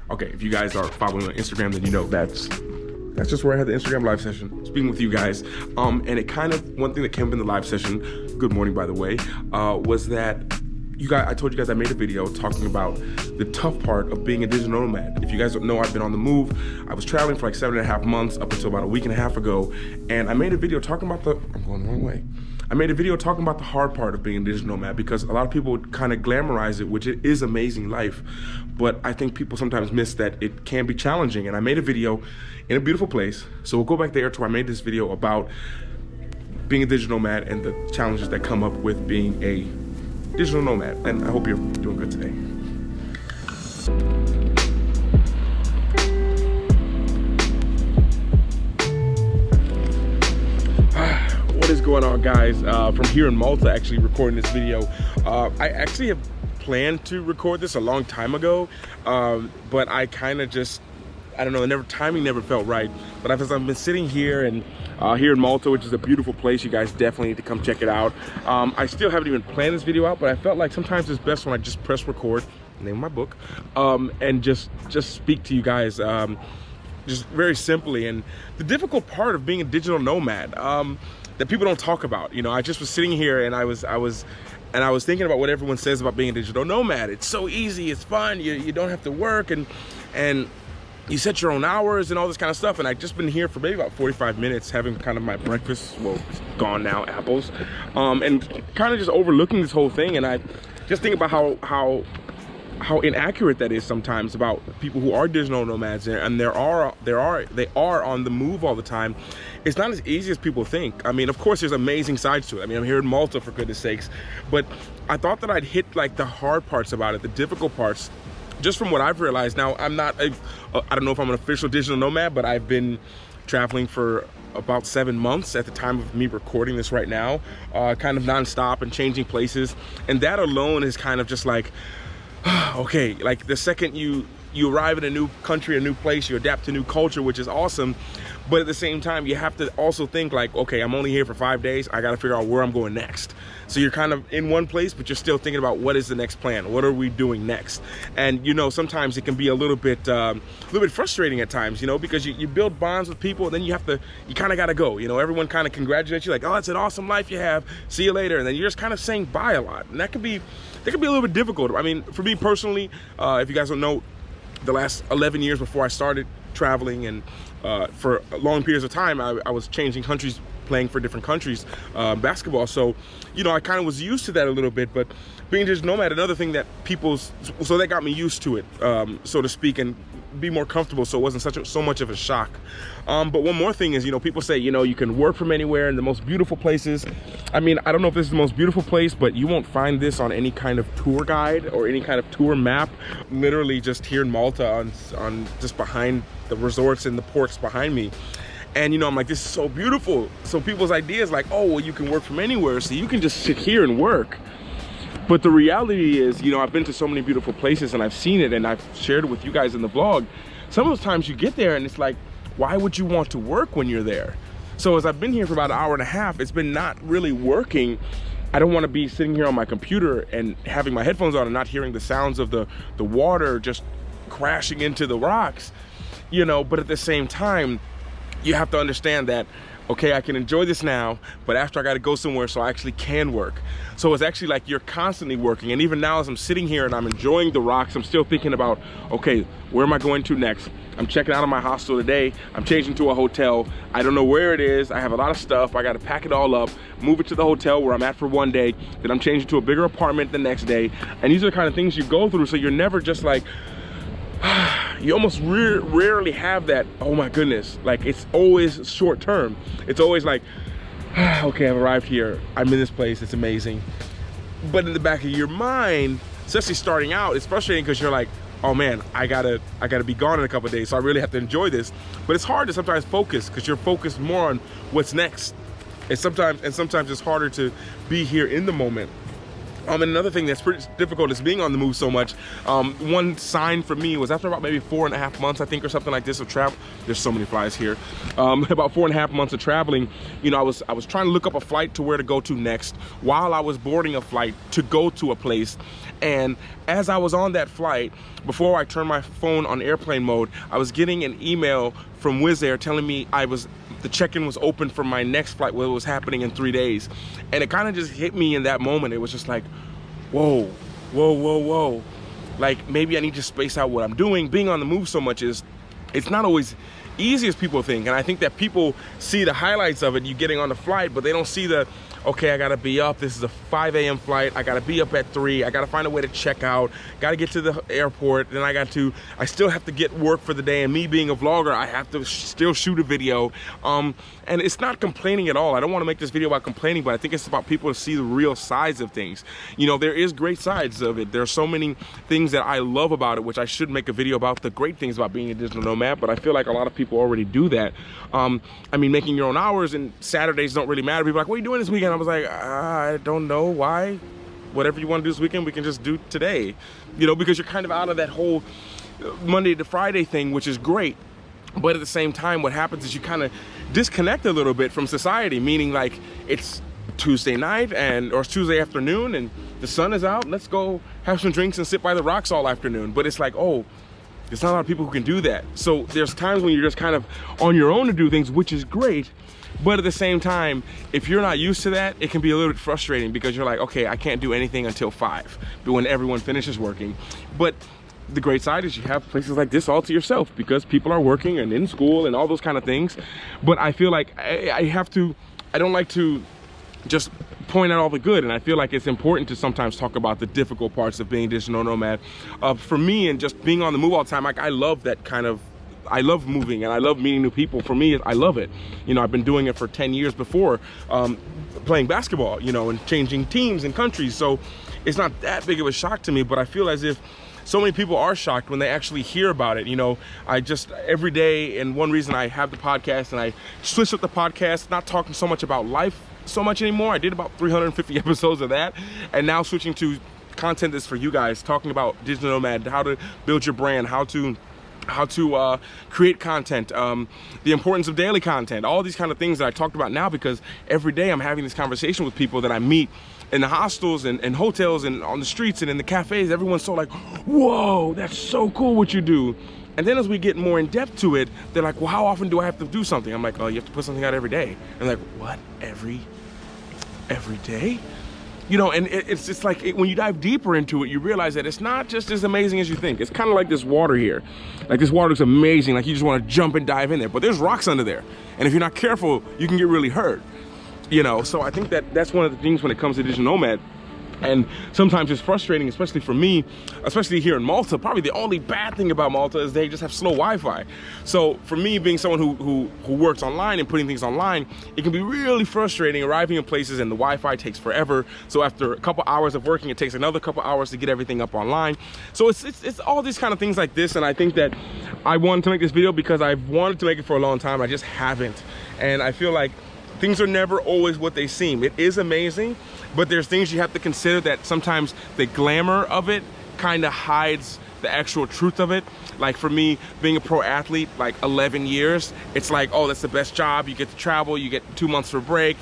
Okay, if you guys are following on Instagram, then you know that's just where I had the Instagram live session, speaking with you guys. And it kind of, one thing that came up in the live session, good morning by the way, was that I told you guys I made a video talking about the tough part of being a digital nomad. If you guys don't know, I've been on the move. I was traveling for like 7.5 months up until about a week and a half ago. And I made a video talking about I'm going the wrong way. I made a video talking about the hard part of being a digital nomad because a lot of people kind of glamorize it, which it is amazing life. But I think people sometimes miss that it can be challenging. And I made a video in a beautiful place. So we'll go back there to where I made this video about being a digital nomad and the challenges that come up with being a digital nomad, and I hope you're doing good today. What is going on, guys? From here in Malta, actually recording this video. I actually have planned to record this a long time ago, but I kind of just, I don't know, timing never felt right. But as I've been sitting here and here in Malta, which is a beautiful place, you guys definitely need to come check it out. I still haven't even planned this video out, but I felt like sometimes it's best when I just press record, name of my book, and just speak to you guys just very simply. And the difficult part of being a digital nomad that people don't talk about, you know, I just was sitting here and I was thinking about what everyone says about being a digital nomad. It's so easy, it's fun, you don't have to work, and you set your own hours and all this kind of stuff. And I've just been here for maybe about 45 minutes having kind of my breakfast, well, it's gone now, apples, and kind of just overlooking this whole thing. And I just think about how inaccurate that is sometimes about people who are digital nomads, and they are on the move all the time. It's not as easy as people think. I mean, of course, there's amazing sides to it. I mean, I'm here in Malta, for goodness sakes, but I thought that I'd hit like the hard parts about it, the difficult parts, just from what I've realized. Now, I don't know if I'm an official digital nomad, but I've been traveling for about 7 months at the time of me recording this right now, kind of nonstop and changing places. And that alone is kind of just like, okay, like the second you arrive in a new country, a new place, you adapt to new culture, which is awesome. But at the same time, you have to also think like, okay, I'm only here for 5 days. I got to figure out where I'm going next. So you're kind of in one place, but you're still thinking about what is the next plan? What are we doing next? And, you know, sometimes it can be a little bit frustrating at times, you know, because you build bonds with people, and then you kind of got to go. You know, everyone kind of congratulates you like, oh, it's an awesome life you have. See you later. And then you're just kind of saying bye a lot. And that can be a little bit difficult. I mean, for me personally, if you guys don't know, the last 11 years before I started traveling, and for long periods of time, I was changing countries, playing for different countries, basketball. So, you know, I kind of was used to that a little bit. But being a digital nomad, another thing that so that got me used to it, so to speak, and be more comfortable, so it wasn't so much of a shock. But one more thing is, you know, people say, you know, you can work from anywhere in the most beautiful places. I mean, I don't know if this is the most beautiful place, but you won't find this on any kind of tour guide or any kind of tour map. Literally just here in Malta, on just behind the resorts and the ports behind me. And, you know, I'm like, this is so beautiful. So people's ideas like, oh, well, you can work from anywhere, so you can just sit here and work. But the reality is, you know, I've been to so many beautiful places and I've seen it, and I've shared it with you guys in the vlog. Some of those times you get there and it's like, why would you want to work when you're there? So as I've been here for about 1.5 hours, it's been not really working. I don't want to be sitting here on my computer and having my headphones on and not hearing the sounds of the water just crashing into the rocks, you know. But at the same time, you have to understand that, okay, I can enjoy this now, but after I got to go somewhere so I actually can work. So it's actually like you're constantly working. And even now, as I'm sitting here and I'm enjoying the rocks, I'm still thinking about, okay, where am I going to next? I'm checking out of my hostel today. I'm changing to a hotel. I don't know where it is. I have a lot of stuff. I got to pack it all up, move it to the hotel where I'm at for 1 day. Then I'm changing to a bigger apartment the next day. And these are the kind of things you go through. So you're never just like, you almost rarely have that, oh my goodness, like it's always short term. It's always like, okay, I've arrived here, I'm in this place, it's amazing. But in the back of your mind, especially starting out, it's frustrating because you're like, oh man, I gotta be gone in a couple of days, so I really have to enjoy this. But it's hard to sometimes focus because you're focused more on what's next. And sometimes it's harder to be here in the moment. And another thing that's pretty difficult is being on the move so much. One sign for me was after about maybe 4.5 months, I think, or something like this of travel. There's so many flies here. About 4.5 months of traveling, you know, I was trying to look up a flight to where to go to next while I was boarding a flight to go to a place. And as I was on that flight, before I turned my phone on airplane mode, I was getting an email from Wizz Air telling me the check-in was open for my next flight, what was happening in 3 days. And it kind of just hit me in that moment. It was just like, whoa, whoa, whoa, whoa. Like, maybe I need to space out what I'm doing. Being on the move so much it's not always easy as people think. And I think that people see the highlights of it, you getting on the flight, but they don't see the, okay, I gotta be up, this is a 5 a.m. flight, I gotta be up at 3, I gotta find a way to check out, gotta get to the airport, then I still have to get work for the day, and me being a vlogger, I have to still shoot a video. And it's not complaining at all. I don't wanna make this video about complaining, but I think it's about people to see the real sides of things. You know, there is great sides of it. There are so many things that I love about it, which I should make a video about the great things about being a digital nomad, but I feel like a lot of people already do that. I mean, making your own hours and Saturdays don't really matter. People are like, what are you doing this weekend? I was like, I don't know why. Whatever you want to do this weekend, we can just do today. You know, because you're kind of out of that whole Monday to Friday thing, which is great. But at the same time, what happens is you kind of disconnect a little bit from society, meaning like it's Tuesday night or it's Tuesday afternoon and the sun is out. Let's go have some drinks and sit by the rocks all afternoon. But it's like, oh, there's not a lot of people who can do that. So there's times when you're just kind of on your own to do things, which is great. But at the same time, if you're not used to that, it can be a little bit frustrating because you're like, okay, I can't do anything until 5, but when everyone finishes working. But the great side is you have places like this all to yourself because people are working and in school and all those kind of things. But I feel like I don't like to just point out all the good, and I feel like it's important to sometimes talk about the difficult parts of being a digital nomad. For me, and just being on the move all the time, like I love that kind of, I love moving and I love meeting new people. For me, I love it. You know, I've been doing it for 10 years before playing basketball, you know, and changing teams and countries. So it's not that big of a shock to me, but I feel as if so many people are shocked when they actually hear about it. You know, I just, every day, and one reason I have the podcast and I switched up the podcast, not talking so much about life so much anymore. I did about 350 episodes of that, and now switching to content that's for you guys, talking about digital nomad, how to build your brand, how to create content, the importance of daily content, all these kind of things that I talked about now, because every day I'm having this conversation with people that I meet in the hostels and hotels and on the streets and in the cafes. Everyone's so like, whoa, that's so cool what you do. And then as we get more in depth to it, they're like, well, how often do I have to do something? I'm like, oh, you have to put something out every day. And like, what, every day? You know, and it's just like, when you dive deeper into it, you realize that it's not just as amazing as you think. It's kind of like this water here. Like, this water looks amazing, like you just want to jump and dive in there, but there's rocks under there. And if you're not careful, you can get really hurt. You know, so I think that that's one of the things when it comes to digital nomad. And sometimes it's frustrating, especially for me, especially here in Malta. Probably the only bad thing about Malta is they just have slow Wi-Fi. So for me, being someone who works online and putting things online, it can be really frustrating arriving in places and the Wi-Fi takes forever. So after a couple hours of working, it takes another couple hours to get everything up online. So it's all these kind of things like this. And I think that I wanted to make this video because I've wanted to make it for a long time. I just haven't. And I feel like things are never always what they seem. It is amazing, but there's things you have to consider that sometimes the glamour of it kind of hides the actual truth of it. Like for me, being a pro athlete, like 11 years, it's like, oh, that's the best job. You get to travel, you get 2 months for break.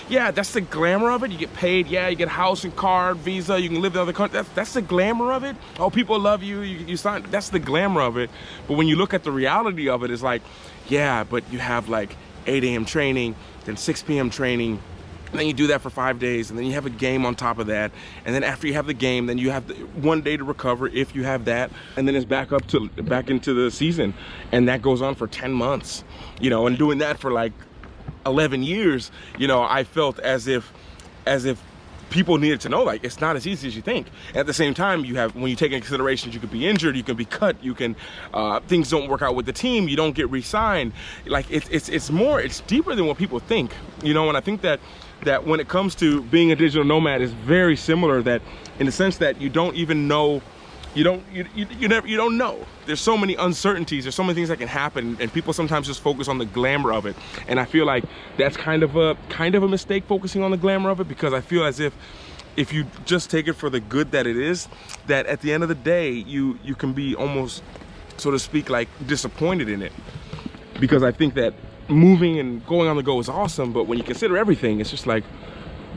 Yeah, that's the glamour of it. You get paid, yeah, you get house and car, visa, you can live in other countries. That's the glamour of it. Oh, people love you, you sign, that's the glamour of it. But when you look at the reality of it, it's like, yeah, but you have like 8 a.m. training, then 6 p.m. training, and then you do that for 5 days, and then you have a game on top of that, and then after you have the game, then you have 1 day to recover if you have that, and then it's back into the season, and that goes on for 10 months, you know. And doing that for like 11 years, you know, I felt as if people needed to know, like, it's not as easy as you think. And at the same time, you have, when you take into consideration, you could be injured, you can be cut, you can, things don't work out with the team, you don't get re-signed. Like, it's deeper than what people think, you know. And I think that when it comes to being a digital nomad, is very similar, that in the sense that you don't even know, you don't know. There's so many uncertainties, there's so many things that can happen, and people sometimes just focus on the glamour of it. And I feel like that's kind of a mistake, focusing on the glamour of it, because I feel as if if you just take it for the good that it is, that at the end of the day, you can be almost, so to speak, like disappointed in it. Because I think that moving and going on the go is awesome, but when you consider everything, it's just like,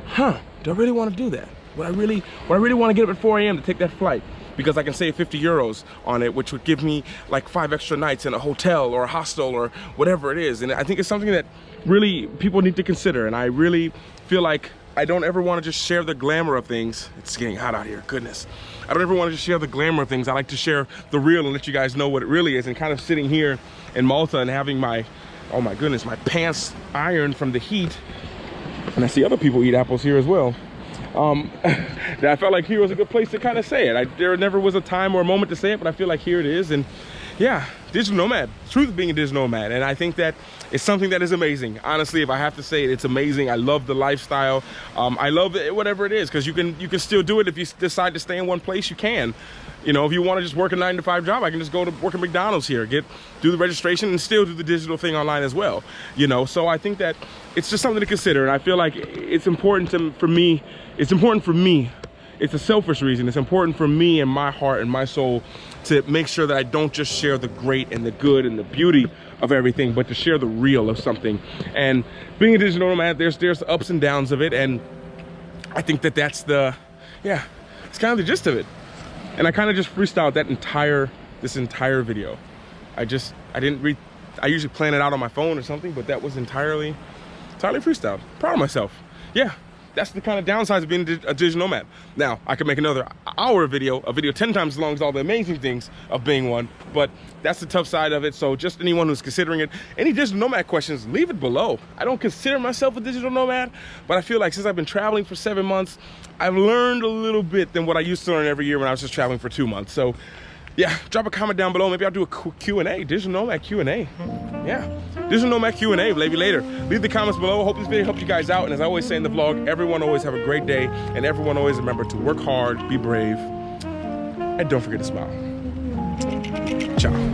huh, do I really want to do that? Would I really want to get up at 4 a.m. to take that flight? Because I can save 50 euros on it, which would give me like 5 extra nights in a hotel or a hostel or whatever it is. And I think it's something that really people need to consider. And I really feel like I don't ever want to just share the glamour of things. It's getting hot out here, goodness. I don't ever want to just share the glamour of things. I like to share the real and let you guys know what it really is. And kind of sitting here in Malta and having my, oh my goodness, my pants ironed from the heat. And I see other people eat apples here as well. That I felt like here was a good place to kind of say it. There never was a time or a moment to say it, but I feel like here it is. And yeah, digital nomad, truth of being a digital nomad. And I think that it's something that is amazing. Honestly, if I have to say it, it's amazing. I love the lifestyle. I love it, whatever it is, because you can still do it. If you decide to stay in one place, you can. You know, if you want to just work a 9-to-5 job, I can just go to work at McDonald's here, do the registration and still do the digital thing online as well. You know, so I think that it's just something to consider. And I feel like it's important for me. It's important for me. It's a selfish reason. It's important for me and my heart and my soul to make sure that I don't just share the great and the good and the beauty of everything, but to share the real of something. And being a digital nomad, there's ups and downs of it. And I think that that's it's kind of the gist of it. And I kind of just freestyled this entire video. I usually plan it out on my phone or something, but that was entirely freestyled. Proud of myself. Yeah, that's the kind of downsides of being a digital nomad. Now, I could make another hour video, a video 10 times as long as all the amazing things of being one, but that's the tough side of it. So just anyone who's considering it, any digital nomad questions, leave it below. I don't consider myself a digital nomad, but I feel like since I've been traveling for 7 months, I've learned a little bit than what I used to learn every year when I was just traveling for 2 months. So yeah, drop a comment down below. Maybe I'll do a Q&A, digital nomad Q&A. Yeah, digital nomad Q&A, maybe later. Leave the comments below. I hope this video helped you guys out. And as I always say in the vlog, everyone always have a great day. And everyone always remember to work hard, be brave, and don't forget to smile. Ciao.